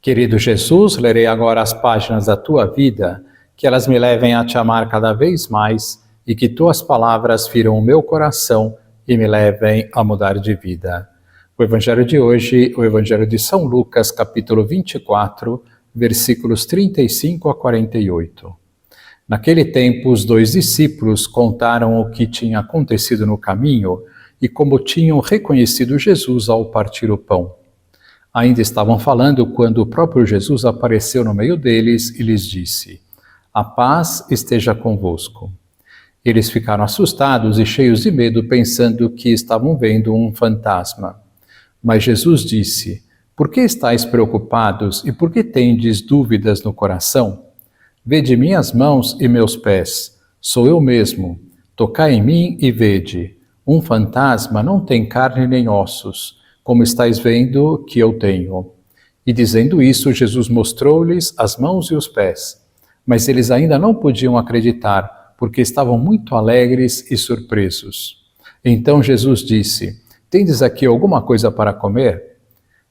Querido Jesus, lerei agora as páginas da Tua vida, que elas me levem a Te amar cada vez mais e que Tuas palavras firam o meu coração e me levem a mudar de vida. O Evangelho de hoje, o Evangelho de São Lucas, capítulo 24, versículos 35 a 48. Naquele tempo, os 2 discípulos contaram o que tinha acontecido no caminho e como tinham reconhecido Jesus ao partir o pão. Ainda estavam falando quando o próprio Jesus apareceu no meio deles e lhes disse: "A paz esteja convosco." Eles ficaram assustados e cheios de medo, pensando que estavam vendo um fantasma. Mas Jesus disse: "Por que estáis preocupados e por que tendes dúvidas no coração? Vede minhas mãos e meus pés. Sou eu mesmo. Tocai em mim e vede. Um fantasma não tem carne nem ossos, como estáis vendo que eu tenho." E dizendo isso, Jesus mostrou-lhes as mãos e os pés. Mas eles ainda não podiam acreditar, porque estavam muito alegres e surpresos. Então Jesus disse: "Tendes aqui alguma coisa para comer?"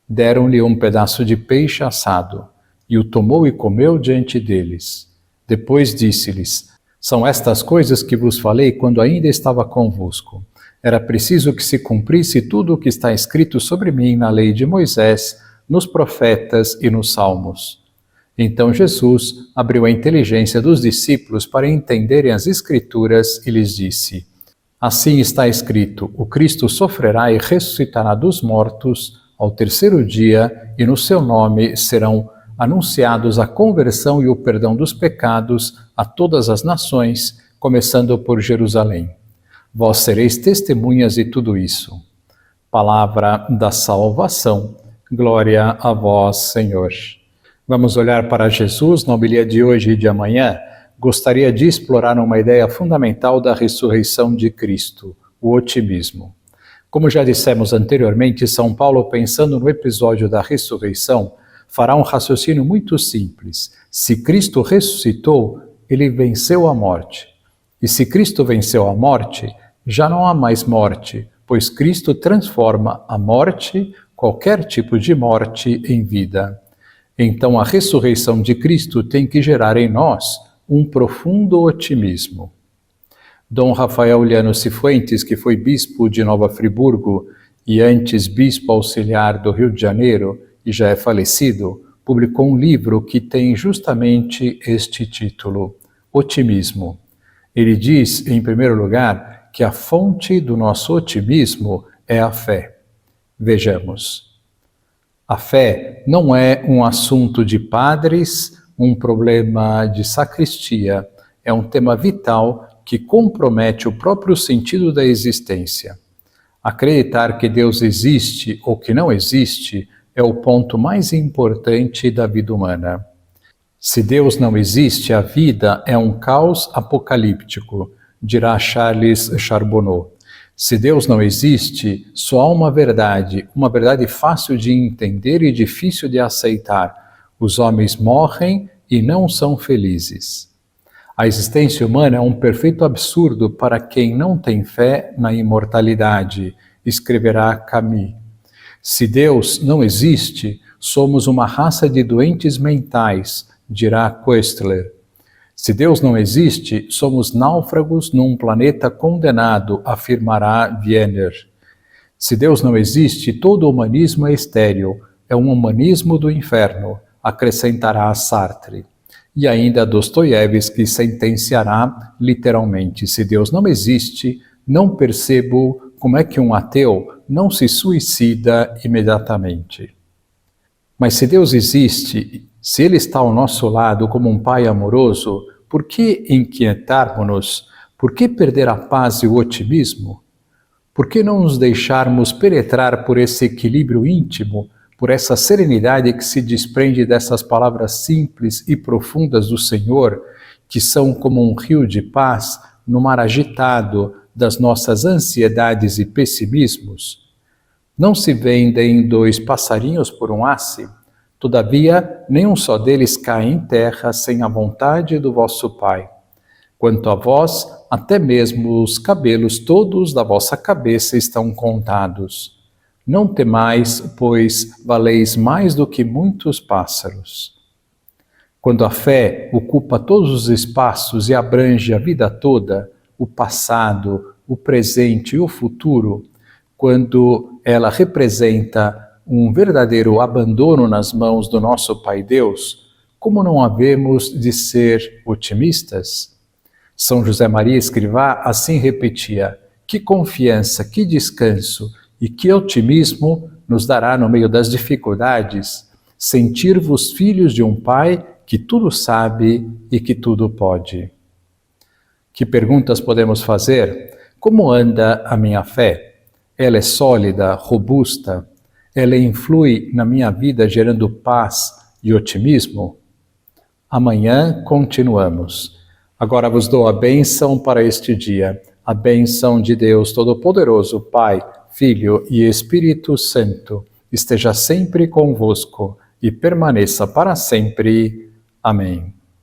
Deram-lhe um pedaço de peixe assado, e o tomou e comeu diante deles. Depois disse-lhes: "São estas coisas que vos falei quando ainda estava convosco. Era preciso que se cumprisse tudo o que está escrito sobre mim na lei de Moisés, nos profetas e nos salmos." Então Jesus abriu a inteligência dos discípulos para entenderem as Escrituras e lhes disse: "Assim está escrito: o Cristo sofrerá e ressuscitará dos mortos ao terceiro dia, e no seu nome serão anunciados a conversão e o perdão dos pecados a todas as nações, começando por Jerusalém. Vós sereis testemunhas de tudo isso." Palavra da salvação. Glória a vós, Senhor. Vamos olhar para Jesus na homilia de hoje e de amanhã. Gostaria de explorar uma ideia fundamental da ressurreição de Cristo, o otimismo. Como já dissemos anteriormente, São Paulo, pensando no episódio da ressurreição, fará um raciocínio muito simples. Se Cristo ressuscitou, ele venceu a morte. E se Cristo venceu a morte, já não há mais morte, pois Cristo transforma a morte, qualquer tipo de morte, em vida. Então a ressurreição de Cristo tem que gerar em nós um profundo otimismo. Dom Rafael Llano Cifuentes, que foi bispo de Nova Friburgo e antes bispo auxiliar do Rio de Janeiro e já é falecido, publicou um livro que tem justamente este título, Otimismo. Ele diz, em primeiro lugar, que a fonte do nosso otimismo é a fé. Vejamos. A fé não é um assunto de padres, um problema de sacristia. É um tema vital que compromete o próprio sentido da existência. Acreditar que Deus existe ou que não existe é o ponto mais importante da vida humana. Se Deus não existe, a vida é um caos apocalíptico, dirá Charles Charbonneau. Se Deus não existe, só há uma verdade fácil de entender e difícil de aceitar. Os homens morrem e não são felizes. A existência humana é um perfeito absurdo para quem não tem fé na imortalidade, escreverá Camus. Se Deus não existe, somos uma raça de doentes mentais, dirá Koestler. Se Deus não existe, somos náufragos num planeta condenado, afirmará Wiener. Se Deus não existe, todo o humanismo é estéril, é um humanismo do inferno, acrescentará Sartre. E ainda Dostoiévski sentenciará literalmente: se Deus não existe, não percebo como é que um ateu não se suicida imediatamente. Mas se Deus existe, se Ele está ao nosso lado como um Pai amoroso, por que inquietarmos-nos? Por que perder a paz e o otimismo? Por que não nos deixarmos penetrar por esse equilíbrio íntimo, por essa serenidade que se desprende dessas palavras simples e profundas do Senhor, que são como um rio de paz no mar agitado das nossas ansiedades e pessimismos? Não se vendem 2 passarinhos por um asse? Todavia, nenhum só deles cai em terra sem a vontade do vosso Pai. Quanto a vós, até mesmo os cabelos todos da vossa cabeça estão contados. Não temais, pois valeis mais do que muitos pássaros. Quando a fé ocupa todos os espaços e abrange a vida toda, o passado, o presente e o futuro, quando ela representa um verdadeiro abandono nas mãos do nosso Pai Deus, como não havemos de ser otimistas? São José Maria Escrivá assim repetia: que confiança, que descanso e que otimismo nos dará no meio das dificuldades sentir-vos filhos de um Pai que tudo sabe e que tudo pode. Que perguntas podemos fazer? Como anda a minha fé? Ela é sólida, robusta? Ela influi na minha vida gerando paz e otimismo? Amanhã continuamos. Agora vos dou a bênção para este dia, a bênção de Deus Todo-Poderoso, Pai, Filho e Espírito Santo, esteja sempre convosco e permaneça para sempre. Amém.